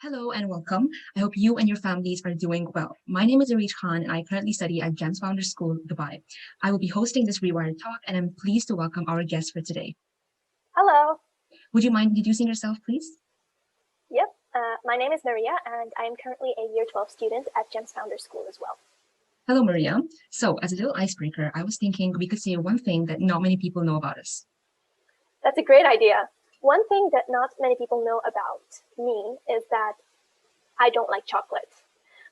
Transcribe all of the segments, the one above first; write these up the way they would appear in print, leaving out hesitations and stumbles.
Hello and welcome. I hope you and your families are doing well. My name is Areej and I currently study at GEMS Founder School, Dubai. I will be hosting this RewirEd talk and I'm pleased to welcome our guest for today. Hello. Would you mind introducing yourself, please? Yep. My name is Maria and I am currently a Year 12 student at GEMS Founder School as well. Hello, Maria. So as a little icebreaker, I was thinking we could say one thing that not many people know about us. That's a great idea. One thing that not many people know about me is that I don't like chocolate.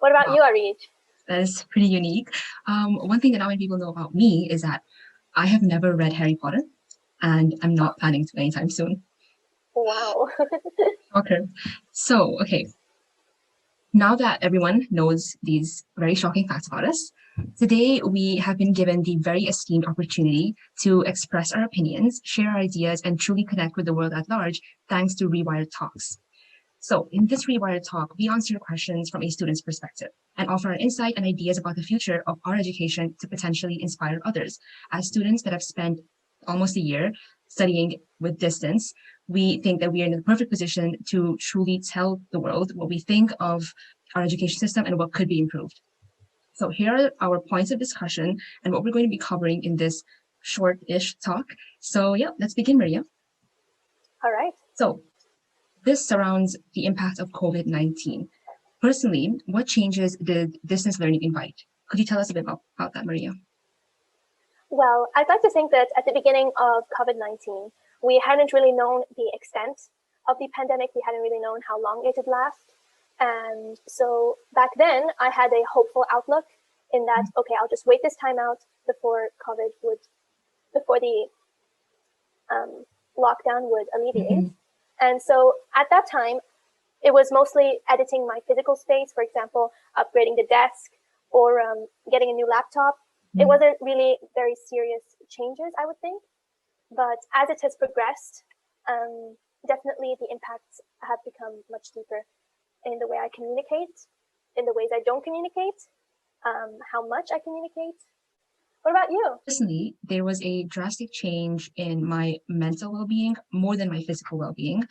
What about you, Areej? That is pretty unique. One thing that not many people know about me is that I have never read Harry Potter and I'm not planning to anytime soon. Wow. Okay. So, now that everyone knows these very shocking facts about us, today we have been given the very esteemed opportunity to express our opinions, share our ideas, and truly connect with the world at large, thanks to RewirEd Talks. So in this RewirEd Talk, we answer questions from a student's perspective and offer our insight and ideas about the future of our education to potentially inspire others. As students that have spent almost a year studying with distance, we think that we are in the perfect position to truly tell the world what we think of our education system and what could be improved. So here are our points of discussion and what we're going to be covering in this short-ish talk. So yeah, let's begin, Maria. All right. So this surrounds the impact of COVID-19. Personally, what changes did distance learning invite? Could you tell us a bit about that, Maria? Well, I'd like to think that at the beginning of COVID-19, we hadn't really known the extent of the pandemic. We hadn't really known how long it would last. And so back then, I had a hopeful outlook in that, okay, I'll just wait this time out before the lockdown would alleviate. And so at that time, it was mostly editing my physical space, for example, upgrading the desk or getting a new laptop. It wasn't really very serious changes, I would think. But as it has progressed, definitely the impacts have become much deeper in the way I communicate, in the ways I don't communicate, how much I communicate. What about you? Personally, there was a drastic change in my mental well-being more than my physical well-being.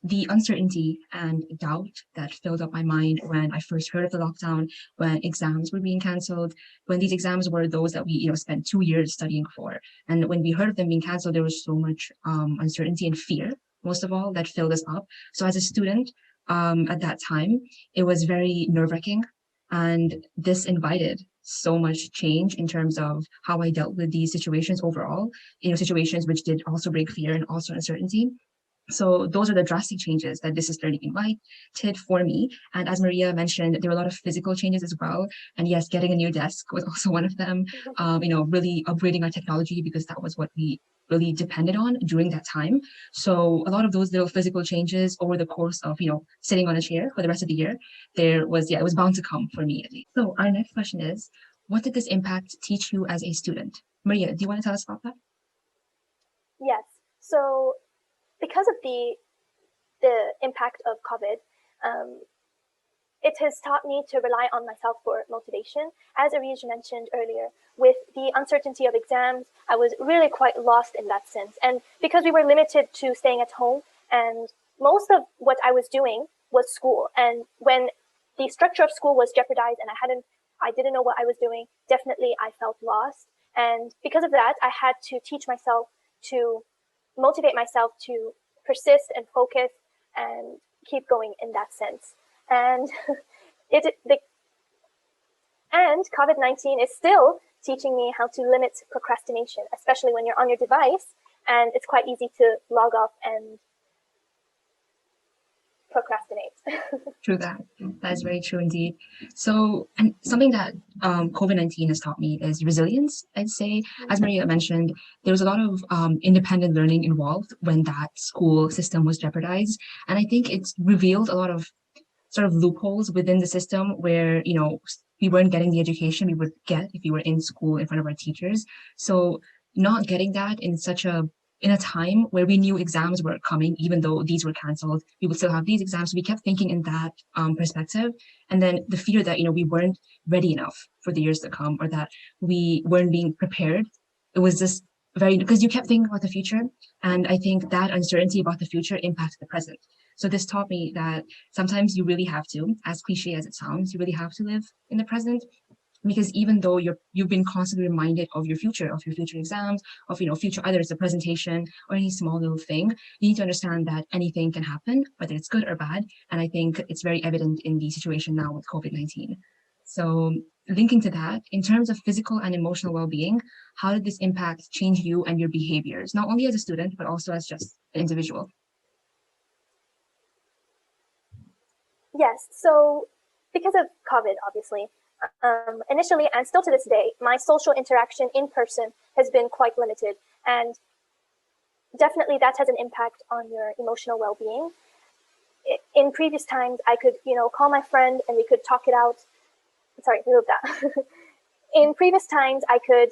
The uncertainty and doubt that filled up my mind when I first heard of the lockdown, when exams were being canceled, when these exams were those that we spent 2 years studying for. And when we heard of them being canceled, there was so much uncertainty and fear, most of all, that filled us up. So as a student at that time, it was very nerve-wracking. And this invited so much change in terms of how I dealt with these situations overall, situations which did also bring fear and also uncertainty. So those are the drastic changes that distance learning invited for me. And as Maria mentioned, there were a lot of physical changes as well. And yes, getting a new desk was also one of them, really upgrading our technology because that was what we really depended on during that time. So a lot of those little physical changes over the course of, sitting on a chair for the rest of the year, it was bound to come for me at least. So our next question is, what did this impact teach you as a student? Maria, do you want to tell us about that? Yes. So because of the impact of COVID, it has taught me to rely on myself for motivation. As Areej mentioned earlier, with the uncertainty of exams, I was really quite lost in that sense. And because we were limited to staying at home, and most of what I was doing was school. And when the structure of school was jeopardized and I didn't know what I was doing, definitely I felt lost. And because of that, I had to teach myself to motivate myself to persist and focus and keep going in that sense. And COVID-19 is still teaching me how to limit procrastination, especially when you're on your device and it's quite easy to log off and procrastinate. True that. That is very true indeed. So, and something that COVID-19 has taught me is resilience, I'd say. As Maria mentioned, there was a lot of independent learning involved when that school system was jeopardized. And I think it's revealed a lot of sort of loopholes within the system where, we weren't getting the education we would get if we were in school in front of our teachers. So not getting that in a time where we knew exams were coming, even though these were canceled, we would still have these exams. So we kept thinking in that perspective. And then the fear that, we weren't ready enough for the years to come or that we weren't being prepared. It was just because you kept thinking about the future. And I think that uncertainty about the future impacts the present. So this taught me that sometimes you really have to, as cliche as it sounds, you really have to live in the present, because even though you've been constantly reminded of your future exams, of future, either it's a presentation or any small little thing, you need to understand that anything can happen, whether it's good or bad. And I think it's very evident in the situation now with COVID-19. So linking to that, in terms of physical and emotional well-being, how did this impact change you and your behaviors, not only as a student but also as just an individual? Yes, so because of COVID, obviously, initially and still to this day, my social interaction in person has been quite limited, and definitely that has an impact on your emotional well-being. In previous times, I could, call my friend and we could talk it out. Sorry, remove that. In previous times, I could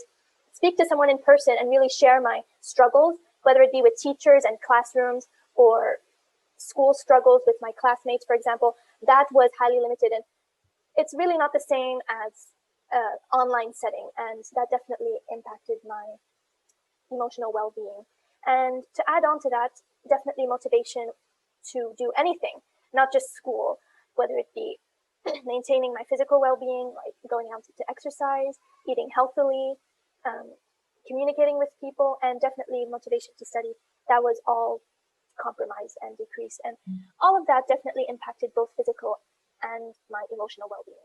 speak to someone in person and really share my struggles, whether it be with teachers and classrooms or school struggles with my classmates, for example. That was highly limited, and it's really not the same as online setting, and that definitely impacted my emotional well-being. And to add on to that, definitely motivation to do anything, not just school, whether it be maintaining my physical well-being, like going out to exercise, eating healthily, communicating with people, and definitely motivation to study. That was all compromised and decreased. And all of that definitely impacted both physical and my emotional well-being.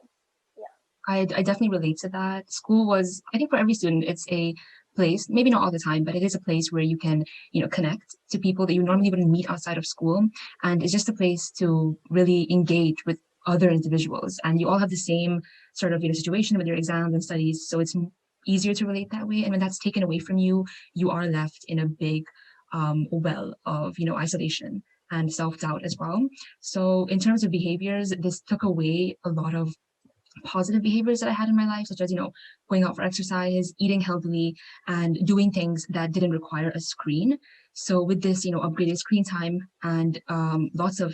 I definitely relate to that. School was, I think for every student, it's a place, maybe not all the time, but it is a place where you can, connect to people that you normally wouldn't meet outside of school. And it's just a place to really engage with other individuals. And you all have the same sort of, situation with your exams and studies. So it's easier to relate that way. And when that's taken away from you, you are left in a big well of, isolation and self-doubt as well. So in terms of behaviors, this took away a lot of positive behaviors that I had in my life, such as, going out for exercise, eating healthily, and doing things that didn't require a screen. So with this, upgraded screen time and lots of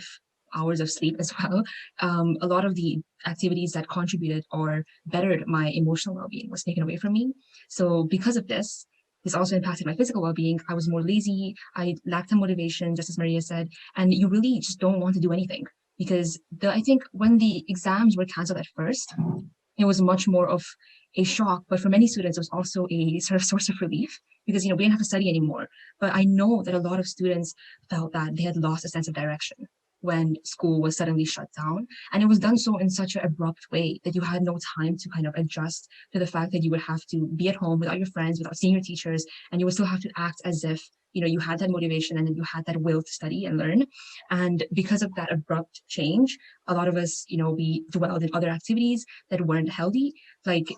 hours of sleep as well, a lot of the activities that contributed or bettered my emotional well-being was taken away from me. So because of this also impacted my physical well-being. I was more lazy. I lacked the motivation, just as Maria said, and you really just don't want to do anything because I think when the exams were canceled at first, it was much more of a shock, but for many students, it was also a sort of source of relief because, we didn't have to study anymore. But I know that a lot of students felt that they had lost a sense of direction when school was suddenly shut down. And it was done so in such an abrupt way that you had no time to kind of adjust to the fact that you would have to be at home without your friends, without seeing your teachers, and you would still have to act as if, you had that motivation and then you had that will to study and learn. And because of that abrupt change, a lot of us, we dwelled in other activities that weren't healthy. Like,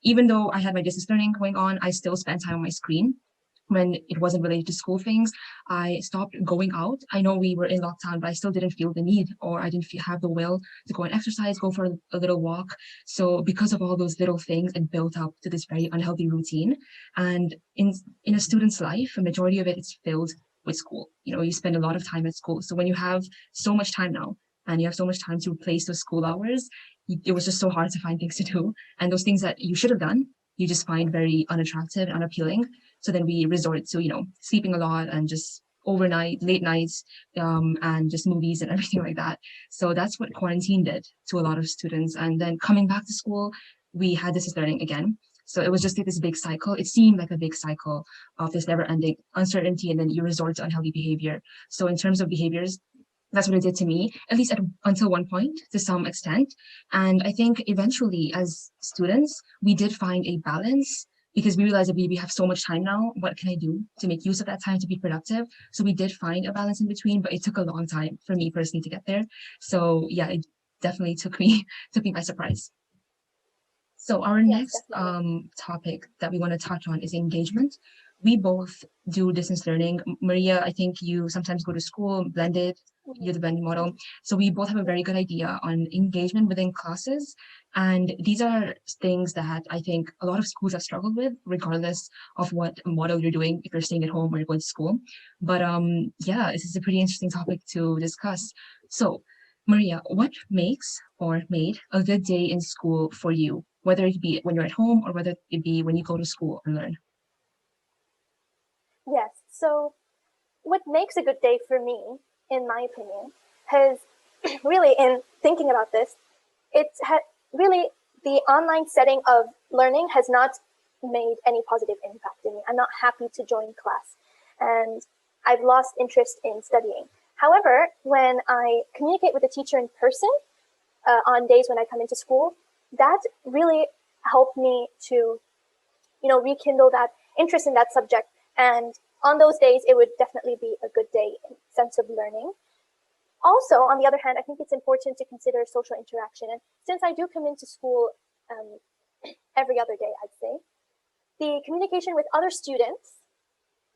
even though I had my distance learning going on, I still spent time on my screen when it wasn't related to school things. I stopped going out. I know we were in lockdown, but I still didn't feel the need, or I didn't have the will to go and exercise, go for a little walk. So because of all those little things, it built up to this very unhealthy routine. And in a student's life, a majority of it is filled with school. You spend a lot of time at school. So when you have so much time now, and you have so much time to replace those school hours, it was just so hard to find things to do. And those things that you should have done, you just find very unattractive and unappealing. So then we resort to, sleeping a lot and just overnight, late nights, and just movies and everything like that. So that's what quarantine did to a lot of students. And then coming back to school, we had distance learning again. So it was just like this big cycle. It seemed like a big cycle of this never ending uncertainty, and then you resort to unhealthy behavior. So in terms of behaviors, that's what it did to me, at least until one point, to some extent. And I think eventually, as students, we did find a balance because we realized that we have so much time now. What can I do to make use of that time to be productive? So we did find a balance in between, but it took a long time for me personally to get there. So yeah, it definitely took me took me by surprise. So our Yes, next definitely. topic that we want to touch on is engagement. We both do distance learning. Maria, I think you sometimes go to school, blended, you're the blended model. So we both have a very good idea on engagement within classes. And these are things that I think a lot of schools have struggled with, regardless of what model you're doing, if you're staying at home or you're going to school. But yeah, this is a pretty interesting topic to discuss. So Maria, what makes or made a good day in school for you, whether it be when you're at home or whether it be when you go to school and learn? Yes, so what makes a good day for me, in my opinion, has really, in thinking about this, really the online setting of learning has not made any positive impact in me. I'm not happy to join class, and I've lost interest in studying. However, when I communicate with the teacher in person on days when I come into school, that really helped me to, rekindle that interest in that subject. And on those days, it would definitely be a good day in sense of learning. Also, on the other hand, I think it's important to consider social interaction. And since I do come into school every other day, I'd say, the communication with other students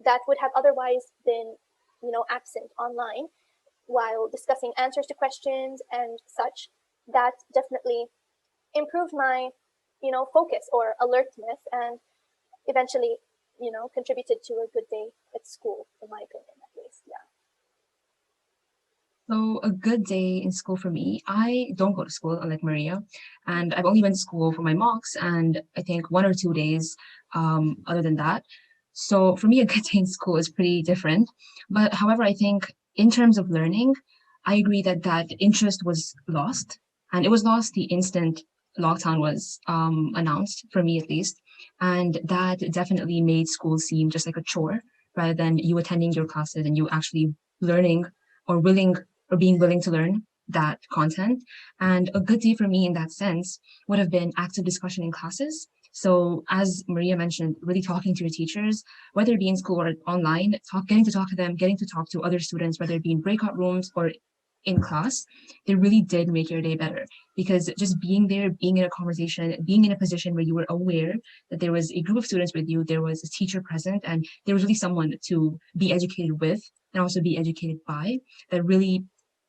that would have otherwise been, absent online while discussing answers to questions and such, that definitely improved my, focus or alertness, and eventually, contributed to a good day at school, in my opinion, at least. Yeah. So a good day in school for me, I don't go to school, unlike Maria, and I've only been to school for my mocks and I think 1 or 2 days other than that. So for me, a good day in school is pretty different. But however, I think in terms of learning, I agree that that interest was lost, and it was lost the instant lockdown was announced, for me at least. And that definitely made school seem just like a chore rather than you attending your classes and you actually learning or willing or being willing to learn that content. And a good day for me in that sense would have been active discussion in classes. So as Maria mentioned, really talking to your teachers, whether it be in school or online, getting to talk to them, getting to talk to other students, whether it be in breakout rooms or in class, they really did make your day better, because just being there, being in a conversation, being in a position where you were aware that there was a group of students with you, there was a teacher present, and there was really someone to be educated with and also be educated by, that really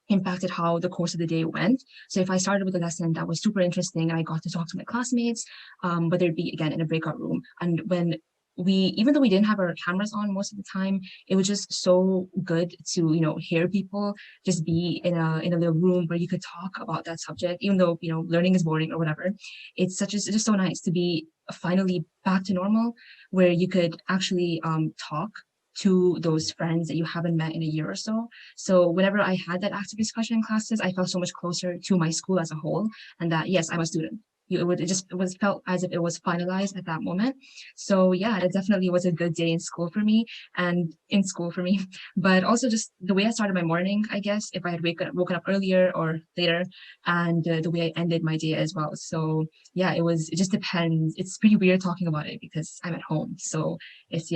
impacted how the course of the day went. So if I started with a lesson that was super interesting and I got to talk to my classmates, whether it be again in a breakout room, and when even though we didn't have our cameras on most of the time, it was just so good to, hear people just be in a little room where you could talk about that subject, even though, learning is boring or whatever. It's just so nice to be finally back to normal, where you could actually talk to those friends that you haven't met in a year or so. So whenever I had that active discussion in classes, I felt so much closer to my school as a whole, and that yes, I'm a student. It was felt as if it was finalized at that moment. So yeah, it definitely was a good day in school for me and in school for me. But also just the way I started my morning, I guess, if I had woken up earlier or later, and the way I ended my day as well. So yeah, it just depends. It's pretty weird talking about it because I'm at home. So it's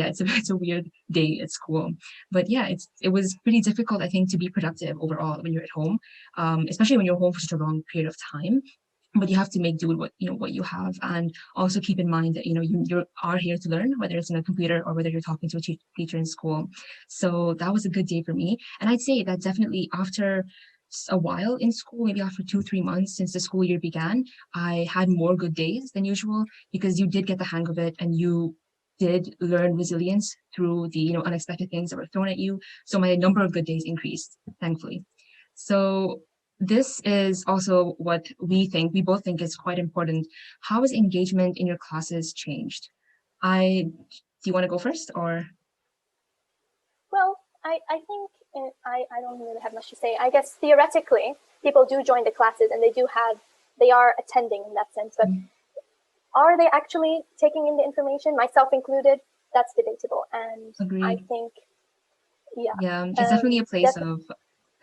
a weird day at school. But yeah, it was pretty difficult, I think, to be productive overall when you're at home, especially when you're home for such a long period of time. But you have to make do with what you have, and also keep in mind that you are here to learn, whether it's in a computer or whether you're talking to a teacher in school. So that was a good day for me, and I'd say that definitely after a while in school, maybe after 2-3 months since the school year began, I had more good days than usual, because you did get the hang of it and you did learn resilience through the unexpected things that were thrown at you. So my number of good days increased, thankfully. So this is also what we both think is quite important. How has engagement in your classes changed? Do you want to go first, or? Well, I think I don't really have much to say. I guess theoretically, people do join the classes and they are attending in that sense, but are they actually taking in the information, myself included? That's debatable. And Agreed. I think, yeah, it's definitely a place of,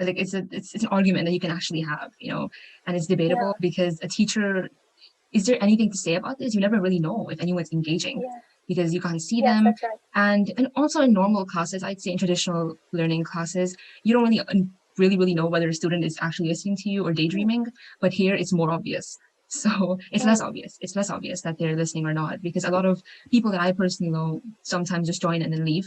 like, it's an argument that you can actually have, and it's debatable because a teacher, is there anything to say about this? You never really know if anyone's engaging because you can't see them. That's right. And also in normal classes, I'd say in traditional learning classes, you don't really know whether a student is actually listening to you or daydreaming, but here it's more obvious. So it's less obvious. It's less obvious that they're listening or not, because a lot of people that I personally know sometimes just join and then leave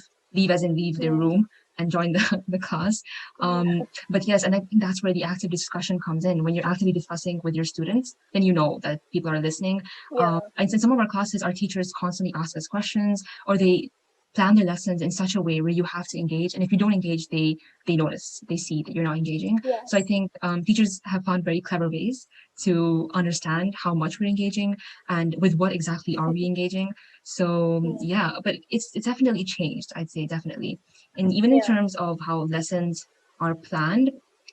as in leave their room and join the class. But yes, and I think that's where the active discussion comes in. When you're actively discussing with your students, then you know that people are listening. And in some of our classes, our teachers constantly ask us questions, or they plan their lessons in such a way where you have to engage. And if you don't engage, they notice, they see that you're not engaging. So I think teachers have found very clever ways to understand how much we're engaging and with what exactly are we engaging. So yeah, but it's definitely changed, I'd say, definitely. And even in terms of how lessons are planned,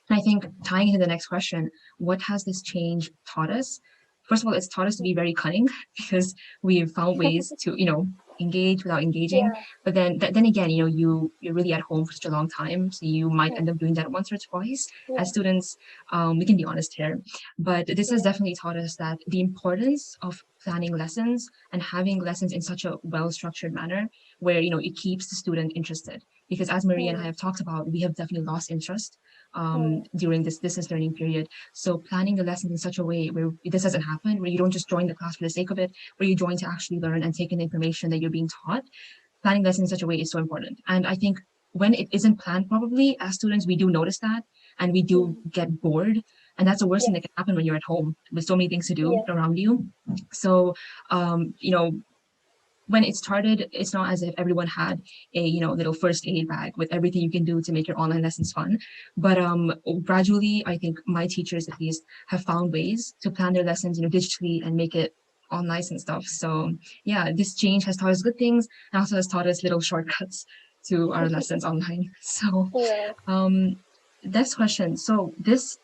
And I think tying into the next question, what has this change taught us? First of all, it's taught us to be very cunning because we've found ways to, engage without engaging. Yeah. But then again, you're really at home for such a long time, so you might Mm. end up doing that once or twice. Yeah. As students, we can be honest here, but this has Yeah. definitely taught us that the importance of planning lessons and having lessons in such a well-structured manner where it keeps the student interested. Because as Maria and I Mm. have talked about, we have definitely lost interest Mm. during this distance learning period. So planning the lessons in such a way where this doesn't happen, where you don't just join the class for the sake of it, where you join to actually learn and take in the information that you're being taught. Planning lessons in such a way is so important. And I think when it isn't planned probably, as students, we do notice that and we do Mm. get bored. And that's the worst thing Yes. that can happen when you're at home with so many things to do Yeah. around you. So, when it started, it's not as if everyone had a little first aid bag with everything you can do to make your online lessons fun. But gradually, I think my teachers at least have found ways to plan their lessons, digitally and make it all nice and stuff. So yeah, this change has taught us good things and also has taught us little shortcuts to our lessons online. So Yeah. um, next question. So this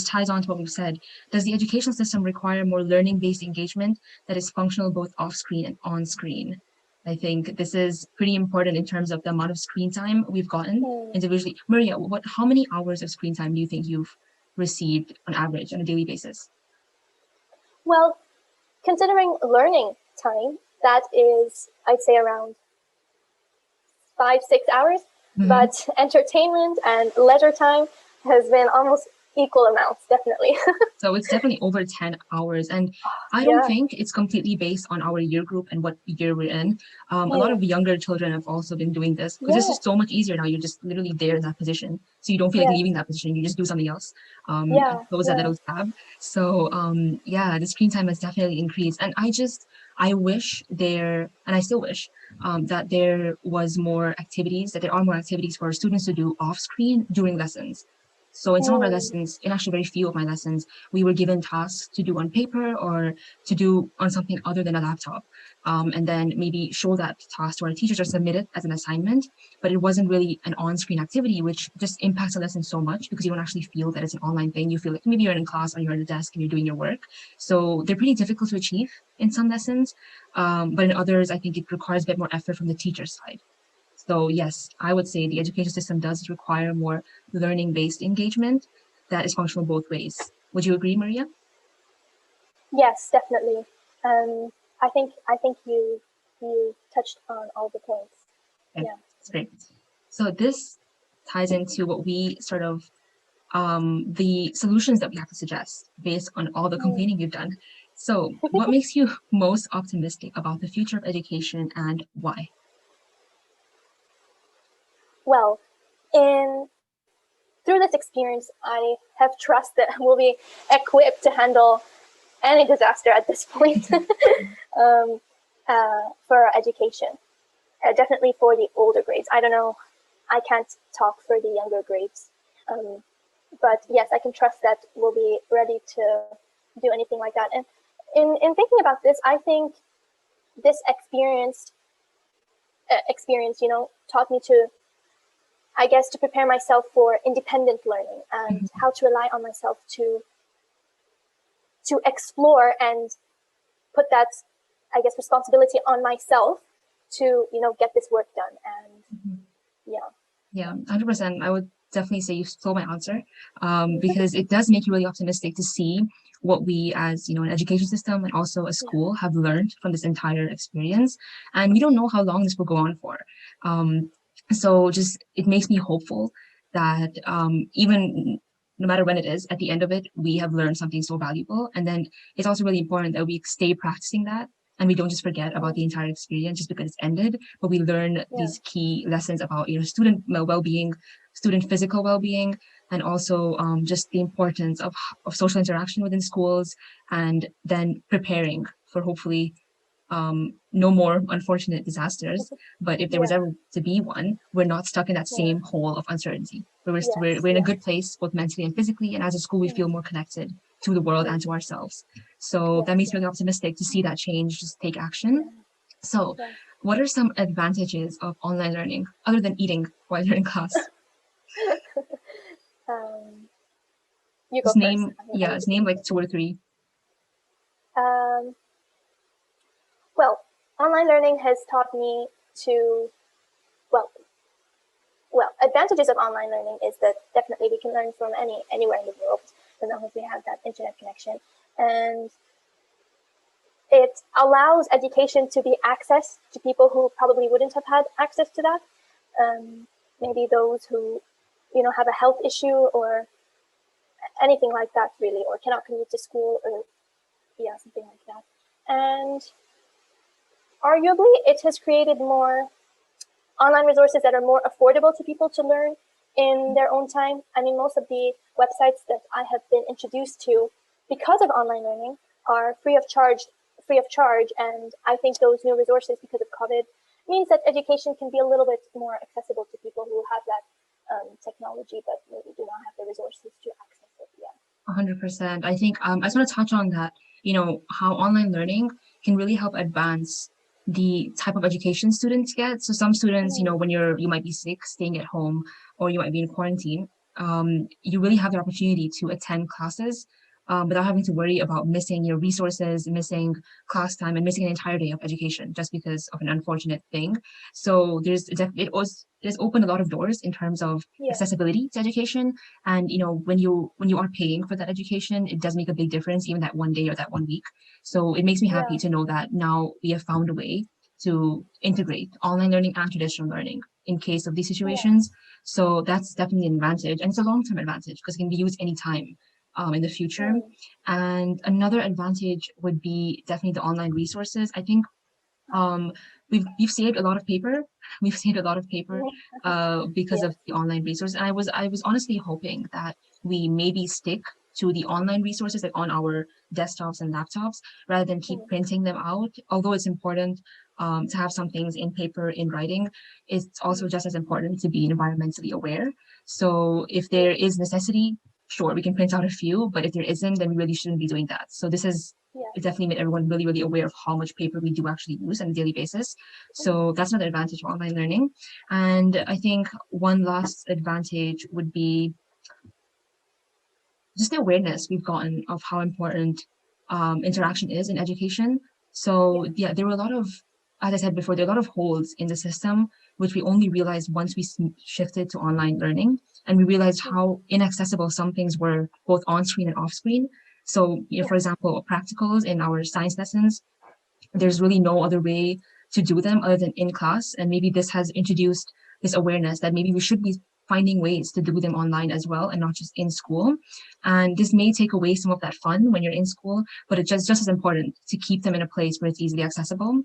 ties on to what we've said. Does the educational system require more learning-based engagement that is functional both off-screen and on-screen? I think this is pretty important in terms of the amount of screen time we've gotten Mm. individually. Maria, how many hours of screen time do you think you've received on average on a daily basis? Well, considering learning time, that is, I'd say around 5, 6 hours. Mm-hmm. But entertainment and leisure time has been almost equal amounts, definitely. So it's definitely over 10 hours. And I don't Yeah. think it's completely based on our year group and what year we're in. A lot Mm. of younger children have also been doing this because it's Yeah. just so much easier now. You're just literally there in that position. So you don't feel like Yes. leaving that position. You just do something else. Yeah. Close that Yeah. little tab. So yeah, the screen time has definitely increased. And I wish and I still wish that there was more activities, that there are more activities for students to do off screen during lessons. So in some of our Mm. lessons, in actually very few of my lessons, we were given tasks to do on paper or to do on something other than a laptop. And then maybe show that task to our teachers or submit it as an assignment. But it wasn't really an on-screen activity, which just impacts the lesson so much because you don't actually feel that it's an online thing. You feel like maybe you're in class or you're at a desk and you're doing your work. So they're pretty difficult to achieve in some lessons. But in others, I think it requires a bit more effort from the teacher side. So yes, I would say the education system does require more learning-based engagement that is functional both ways. Would you agree, Maria? Yes, definitely. I think you touched on all the points. Okay, Yeah. that's great. So this ties into what we sort of the solutions that we have to suggest based on all the Mm. complaining you've done. So what makes you most optimistic about the future of education and why? Well, in through this experience, I have trust that we'll be equipped to handle any disaster at this point um, for our education. Definitely for the older grades. I don't know. I can't talk for the younger grades. But yes, I can trust that we'll be ready to do anything like that. And in thinking about this, I think this experience, taught me to, I guess, to prepare myself for independent learning and how to rely on myself to explore and put that, I guess, responsibility on myself to, get this work done. And yeah. Yeah, 100%. I would definitely say you stole my answer because it does make you really optimistic to see what we as, an education system and also a school have learned from this entire experience. And we don't know how long this will go on for. So just it makes me hopeful that even no matter when it is, at the end of it, we have learned something so valuable. And then it's also really important that we stay practicing that and we don't just forget about the entire experience just because it's ended, but we learn Yeah. these key lessons about student well-being, student physical well-being, and also just the importance of social interaction within schools, and then preparing for hopefully no more unfortunate disasters. But if there was Yeah. ever to be one, we're not stuck in that Yeah. same hole of uncertainty. Yes. We're in a good place, both mentally and physically. And as a school, we feel more connected to the world and to ourselves. So Yes. that makes me really optimistic to see that change, just take action. So, Yeah. what are some advantages of online learning other than eating while you're in class? Um, You go Just first. name, yeah, just name like 2 or 3. Well, online learning has taught me to, well, advantages of online learning is that definitely we can learn from anywhere in the world as long as we have that internet connection. And it allows education to be accessed to people who probably wouldn't have had access to that. Maybe those who, have a health issue or anything like that, really, or cannot commute to school, or something like that. And arguably, it has created more online resources that are more affordable to people to learn in their own time. I mean, most of the websites that I have been introduced to because of online learning are free of charge, and I think those new resources, because of COVID, means that education can be a little bit more accessible to people who have that technology, but maybe do not have the resources to access it. Yeah. 100%. I think I just want to touch on that, how online learning can really help advance the type of education students get. So some students, when you might be sick, staying at home, or you might be in quarantine, you really have the opportunity to attend classes without having to worry about missing your resources, missing class time, and missing an entire day of education just because of an unfortunate thing. So there's opened a lot of doors in terms of accessibility to education. And when you are paying for that education, it does make a big difference, even that one day or that one week. So it makes me happy to know that now we have found a way to integrate online learning and traditional learning in case of these situations. So that's definitely an advantage, and it's a long-term advantage because it can be used anytime in the future. And another advantage would be definitely the online resources. I think we've saved a lot of paper. We've saved a lot of paper because of the online resources. And I was honestly hoping that we maybe stick to the online resources like on our desktops and laptops rather than keep printing them out. Although it's important to have some things in paper, in writing, it's also just as important to be environmentally aware. So if there is necessity, sure, we can print out a few, but if there isn't, then we really shouldn't be doing that. So this is it definitely made everyone really, really aware of how much paper we do actually use on a daily basis. So that's another advantage of online learning. And I think one last advantage would be just the awareness we've gotten of how important interaction is in education. So yeah, there were a lot of, as I said before, there are a lot of holes in the system, which we only realized once we shifted to online learning. And we realized how inaccessible some things were, both on screen and off screen. So, for example, practicals in our science lessons, there's really no other way to do them other than in class. And maybe this has introduced this awareness that maybe we should be finding ways to do them online as well and not just in school. And this may take away some of that fun when you're in school, but it's just as important to keep them in a place where it's easily accessible.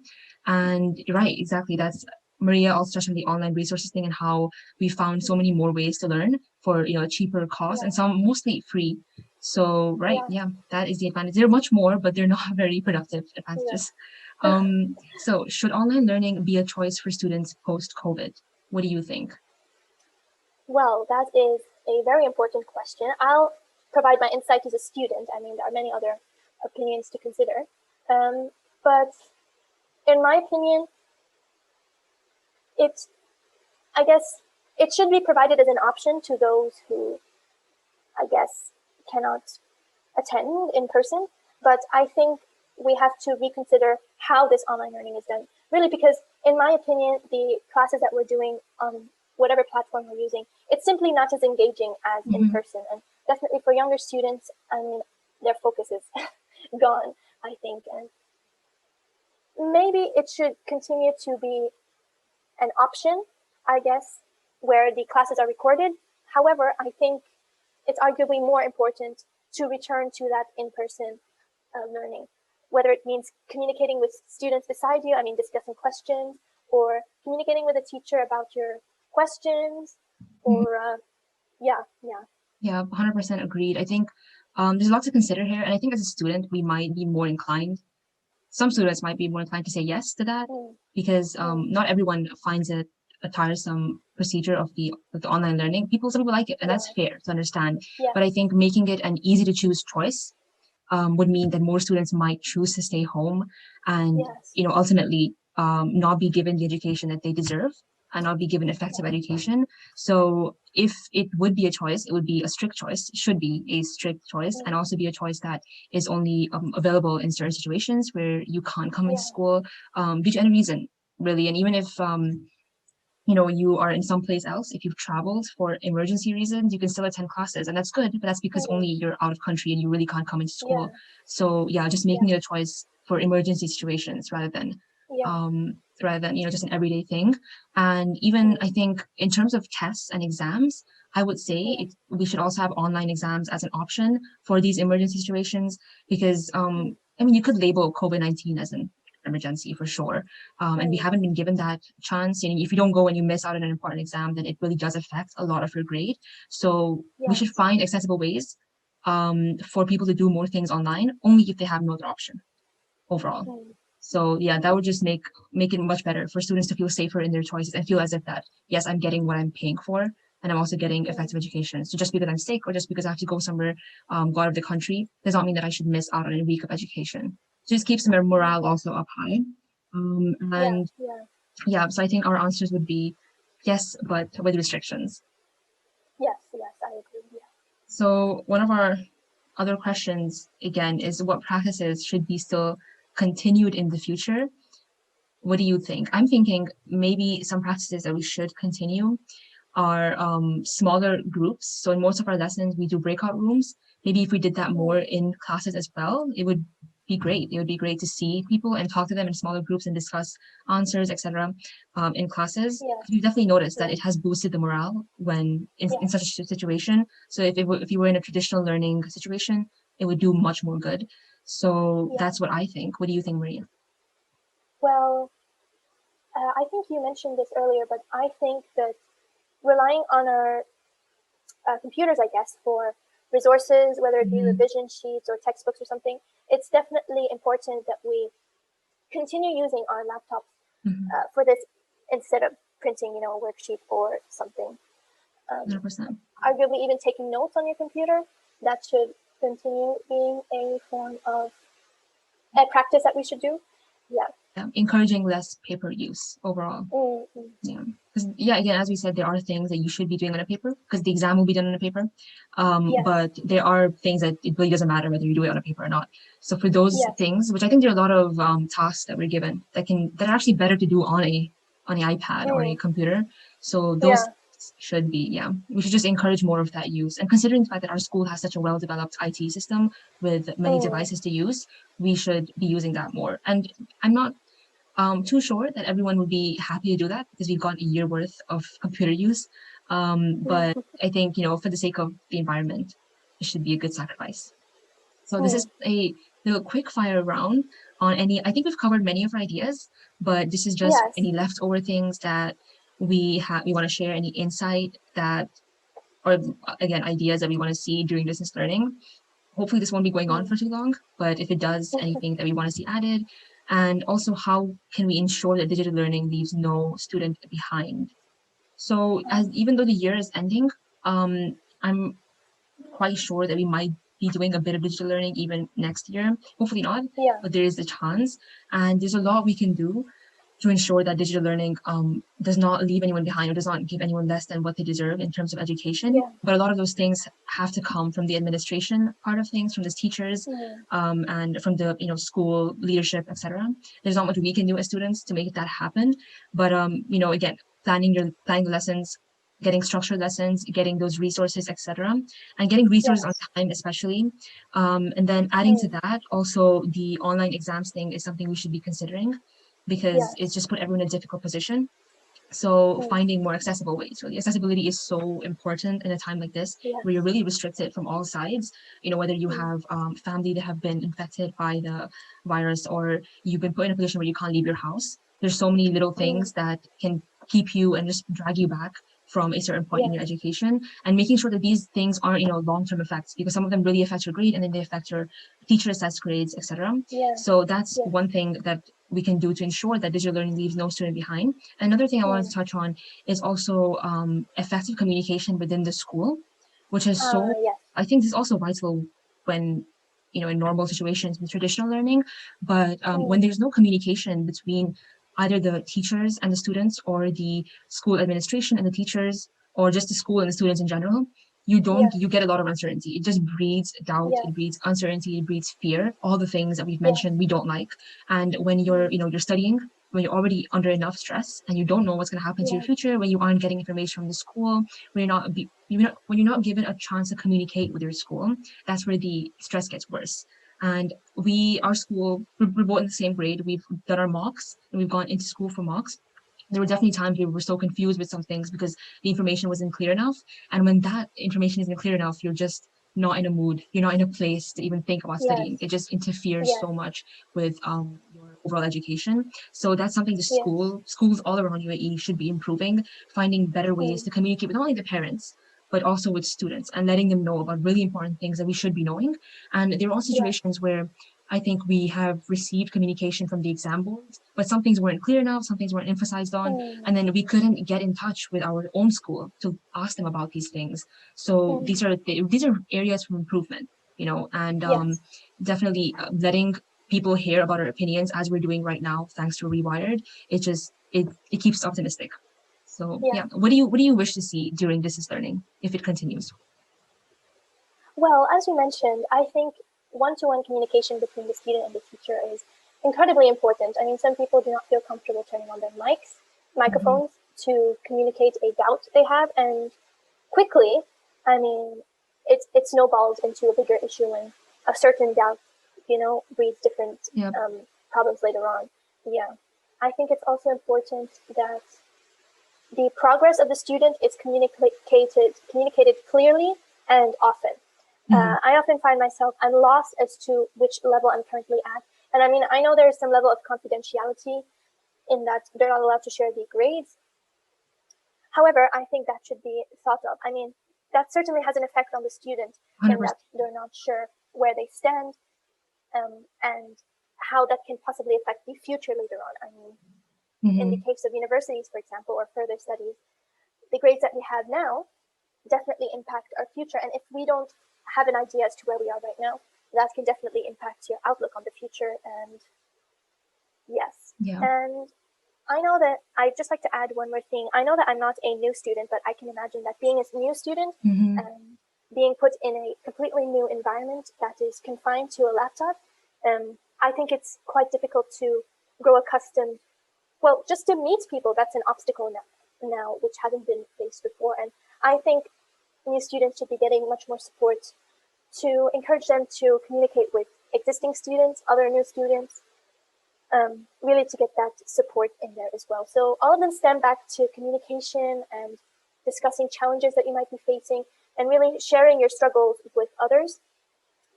And you're right, exactly. That's Maria also touched on the online resources thing and how we found so many more ways to learn for a cheaper cost and some mostly free. So that is the advantage. There are much more, but they're not very productive advantages. So should online learning be a choice for students post-COVID? What do you think? Well, that is a very important question. I'll provide my insight as a student. I mean, there are many other opinions to consider. But in my opinion, I guess it should be provided as an option to those who, I guess, cannot attend in person. But I think we have to reconsider how this online learning is done. Really, because in my opinion, the classes that we're doing on whatever platform we're using, it's simply not as engaging as in person. And definitely for younger students, I mean, their focus is gone, I think. And maybe it should continue to be an option, I guess, where the classes are recorded. However, I think it's arguably more important to return to that in-person learning, whether it means communicating with students beside you, I mean, discussing questions, or communicating with a teacher about your questions, or Yeah, 100% agreed. I think there's a lot to consider here. And I think as a student, we might be more inclined, some students might be more inclined to say yes to that because not everyone finds it a tiresome procedure of the online learning. Some people like it, and that's fair to understand. But I think making it an easy to choose choice would mean that more students might choose to stay home and ultimately not be given the education that they deserve and not be given effective education. So if it would be a choice, it would be a strict choice, should be a strict choice, and also be a choice that is only available in certain situations where you can't come into school due to any reason, really. And even if you know, you are in someplace else, if you've traveled for emergency reasons, you can still attend classes, and that's good, but that's because only you're out of country and you really can't come into school. So yeah, just making it a choice for emergency situations rather than you know, just an everyday thing. And even I think in terms of tests and exams, I would say we should also have online exams as an option for these emergency situations, because I mean, you could label COVID-19 as an emergency for sure. And we haven't been given that chance. And if you don't go and you miss out on an important exam, then it really does affect a lot of your grade. So we should find accessible ways for people to do more things online, only if they have no other option overall. So yeah, that would just make it much better for students to feel safer in their choices and feel as if that, yes, I'm getting what I'm paying for, and I'm also getting effective education. So just because I'm sick or just because I have to go somewhere, go out of the country, does not mean that I should miss out on a week of education. So just keeps their morale also up high. And yeah, so I think our answers would be yes, but with restrictions. Yes, I agree. Yeah. So one of our other questions again is, what practices should be still continued in the future? What do you think? I'm thinking maybe some practices that we should continue are smaller groups. So in most of our lessons, we do breakout rooms. Maybe if we did that more in classes as well, it would be great. It would be great to see people and talk to them in smaller groups and discuss answers, etc. In classes. We've definitely noticed that it has boosted the morale when in such a situation. So if you were in a traditional learning situation, it would do much more good. So that's what I think. What do you think, Maria? Well, I think you mentioned this earlier, but I think that relying on our computers, I guess, for resources, whether it be revision sheets or textbooks or something, it's definitely important that we continue using our laptops for this instead of printing, you know, a worksheet or something. 100%. Arguably, even taking notes on your computer, that should continue being a form of a practice that we should do. Yeah. Encouraging less paper use overall. Yeah, because again, as we said, there are things that you should be doing on a paper because the exam will be done on a paper. But there are things that it really doesn't matter whether you do it on a paper or not. So for those things, which I think there are a lot of tasks that we're given that are actually better to do on an iPad or a computer. So those should be, we should just encourage more of that use. And considering the fact that our school has such a well-developed IT system with many devices to use, we should be using that more. And I'm not too sure that everyone would be happy to do that because we've got a year worth of computer use. But I think, you know, for the sake of the environment, it should be a good sacrifice. So this is a little quick fire round on any, I think we've covered many of our ideas, but this is just any leftover things that we want to share, any insight that, or again, ideas that we want to see during distance learning. Hopefully this won't be going on for too long, but if it does, anything that we want to see added, and also how can we ensure that digital learning leaves no student behind. So even though the year is ending, I'm quite sure that we might be doing a bit of digital learning even next year. Hopefully not, but there is a chance, and there's a lot we can do to ensure that digital learning does not leave anyone behind or does not give anyone less than what they deserve in terms of education. But a lot of those things have to come from the administration part of things, from the teachers and from the school leadership, etc. There's not much we can do as students to make that happen. But again, planning the lessons, getting structured lessons, getting those resources, etc., and getting resources on time, especially. And then adding to that, also the online exams thing is something we should be considering, because it's just put everyone in a difficult position. So finding more accessible ways, really. Accessibility is so important in a time like this, where you're really restricted from all sides, whether you have family that have been infected by the virus or you've been put in a position where you can't leave your house. There's so many little things that can keep you and just drag you back from a certain point in your education, and making sure that these things aren't, long-term effects, because some of them really affect your grade and then they affect your teacher assessed grades, etc. So that's one thing that we can do to ensure that digital learning leaves no student behind. Another thing I wanted to touch on is also effective communication within the school, which is I think this is also vital when, in normal situations with traditional learning, but when there's no communication between either the teachers and the students, or the school administration and the teachers, or just the school and the students in general, you get a lot of uncertainty. It just breeds doubt, yeah, it breeds uncertainty, it breeds fear, all the things that we've yeah, mentioned we don't like. And when you're, you're studying, when you're already under enough stress and you don't know what's going to happen to your yeah, future, when you aren't getting information from the school, when you're not given a chance to communicate with your school, that's where the stress gets worse. And our school, we're both in the same grade. We've done our mocks and we've gone into school for mocks. There were definitely times where we were so confused with some things because the information wasn't clear enough. And when that information isn't clear enough, you're just not in a mood. You're not in a place to even think about yes, studying. It just interferes yes, so much with your overall education. So that's something the yes, schools all around UAE should be improving, finding better ways mm, to communicate with not only the parents, but also with students, and letting them know about really important things that we should be knowing. And there are also yes, situations where I think we have received communication from the exam boards, but some things weren't clear enough, some things weren't emphasized on, mm, and then we couldn't get in touch with our own school to ask them about these things. So mm, these are areas for improvement, and yes, definitely letting people hear about our opinions as we're doing right now, thanks to RewirEd. It keeps us optimistic. So yeah. yeah, what do you wish to see during distance learning if it continues? Well, as you mentioned, I think one-to-one communication between the student and the teacher is incredibly important. I mean, some people do not feel comfortable turning on their Mhm. microphones to communicate a doubt they have, and quickly, I mean, it snowballs into a bigger issue when a certain doubt, breeds different Yep. problems later on. Yeah, I think it's also important that the progress of the student is communicated clearly and often. Mhm. I often find myself, I'm lost as to which level I'm currently at. And I mean, I know there's some level of confidentiality in that they're not allowed to share the grades. However, I think that should be thought of. I mean, that certainly has an effect on the student in 100%. that they're not sure where they stand, and how that can possibly affect the future later on. I mean, in the Mhm. case of universities, for example, or further studies, the grades that we have now definitely impact our future. And if we don't have an idea as to where we are right now, that can definitely impact your outlook on the future. And yes, Yeah. and I know that I'd just like to add one more thing. I know that I'm not a new student, but I can imagine that being a new student Mhm. and being put in a completely new environment that is confined to a laptop, I think it's quite difficult to grow accustomed. Well, just to meet people, that's an obstacle now which hasn't been faced before. And I think new students should be getting much more support to encourage them to communicate with existing students, other new students, really to get that support in there as well. So all of them stem back to communication and discussing challenges that you might be facing, and really sharing your struggles with others.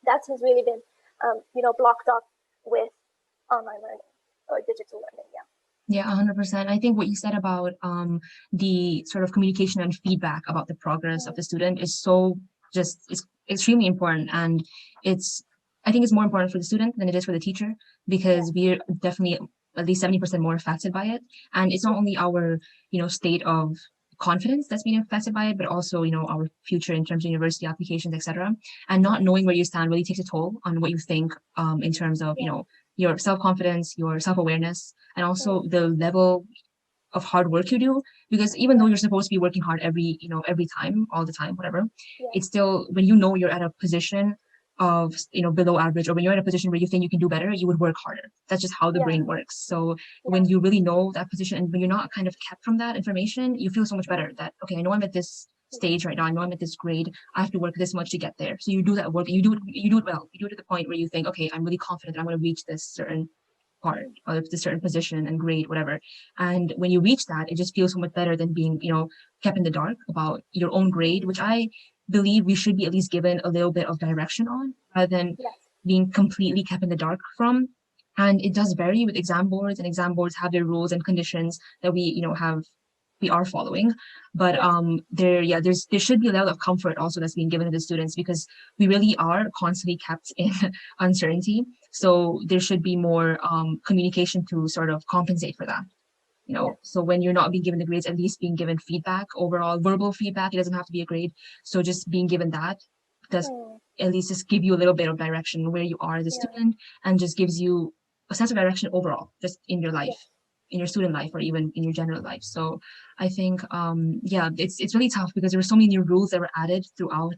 That has really been, blocked off with online learning or digital learning. Yeah. Yeah, 100%. I think what you said about the sort of communication and feedback about the progress of Mm, the student is it's extremely important. And it's, I think it's more important for the student than it is for the teacher, because yes. we're definitely at least 70% more affected by it. And it's not Yes. only our, state of confidence that's being affected by it, but also, our future in terms of university applications, etc. And not knowing where you stand really takes a toll on what you think in terms of, Yeah. your self-confidence, your self-awareness, and also Mm, the level of hard work you do. Because even though yeah. you're supposed to be working hard every time, all the time, whatever, Yeah. it's still, when you know you're at a position of, below average, or when you're in a position where you think you can do better, you would work harder. That's just how the Yeah. brain works. So Yeah. when you really know that position, and when you're not kind of kept from that information, you feel so much better Mm, that, okay, I know I'm at this stage right now. I know I'm at this grade. I have to work this much to get there. So you do that work, and you do it well. You do it to the point where you think, okay, I'm really confident that I'm going to reach this certain part, mm, or the certain position and grade, whatever. And when you reach that, it just feels so much better than being, kept in the dark about your own grade, mm, which I believe we should be at least given a little bit of direction on, rather than yes. being completely kept in the dark from. And it does vary with exam boards, and exam boards have their rules and conditions that we are following. But Yes. there should be a level of comfort also that's being given to the students, because we really are constantly kept in uncertainty. So there should be more communication to sort of compensate for that. Yes. So when you're not being given the grades, at least being given feedback, overall verbal feedback. It doesn't have to be a grade. So just being given that does Mm, at least just give you a little bit of direction where you are as a yeah. student, and just gives you a sense of direction overall, just in your Yes. life. your student life or even in your general life. So I think, yeah, it's really tough because there were so many new rules that were added throughout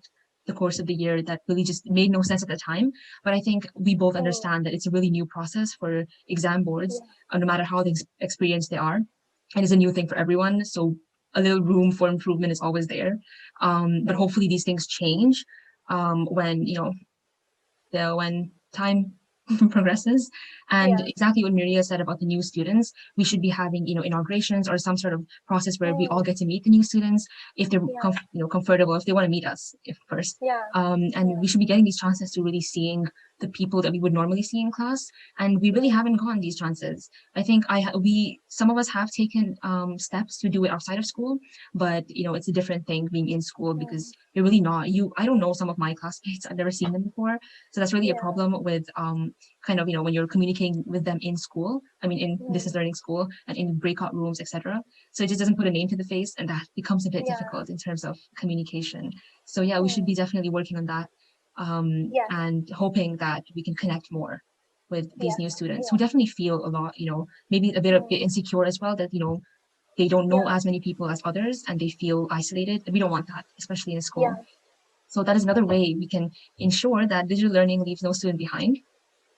the course of the year that really just made no sense at the time. But I think we both understand that it's a really new process for exam boards, no matter how experienced they are. And it's a new thing for everyone. So a little room for improvement is always there. But hopefully these things change when, when time progresses. And Yeah. exactly what Maria said about the new students, we should be having, inaugurations or some sort of process where we all get to meet the new students if they're comfortable, if they want to meet us if first. Yeah. And we should be getting these chances to really seeing the people that we would normally see in class. And we really haven't gotten these chances. I think some of us have taken steps to do it outside of school, but it's a different thing being in school because you're really not I don't know some of my classmates. I've never seen them before. So that's really a problem with kind of, when you're communicating with them in school, I mean, in distance learning school and in breakout rooms, etc. So it just doesn't put a name to the face, and that becomes a bit difficult in terms of communication. So yeah, we should be definitely working on that and hoping that we can connect more with these new students who definitely feel a lot, maybe a bit insecure as well, that, they don't know as many people as others and they feel isolated. We don't want that, especially in school. So that is another way we can ensure that digital learning leaves no student behind.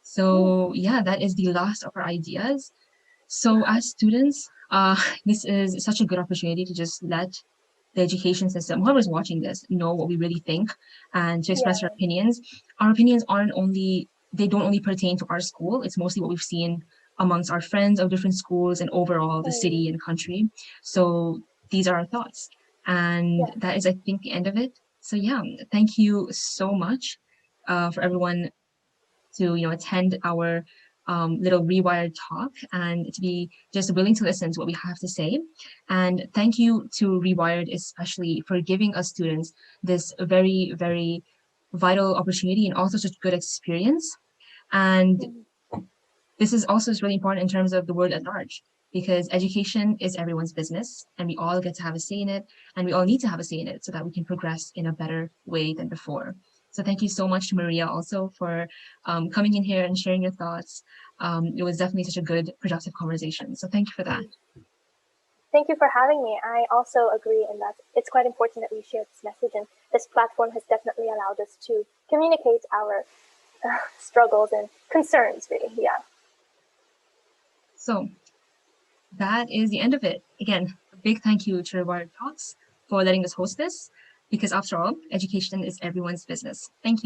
So yeah, that is the last of our ideas. So as students, this is such a good opportunity to just let the education system, whoever's watching this, know what we really think and to express our opinions. Our opinions they don't only pertain to our school. It's mostly what we've seen amongst our friends of different schools and overall the city and country. So these are our thoughts. And that is, I think, the end of it. So yeah, thank you so much for everyone to attend our little rewired talk and to be just willing to listen to what we have to say. And thank you to Rewired especially for giving us students this very, very vital opportunity and also such good experience. And this is also really important in terms of the world at large, because education is everyone's business and we all get to have a say in it, and we all need to have a say in it so that we can progress in a better way than before. So thank you so much to Maria also for coming in here and sharing your thoughts. It was definitely such a good, productive conversation. So thank you for that. Thank you for having me. I also agree in that it's quite important that we share this message, and this platform has definitely allowed us to communicate our struggles and concerns, really. Yeah. So that is the end of it. Again, a big thank you to RewirEd Talks for letting us host this, because after all, education is everyone's business. Thank you.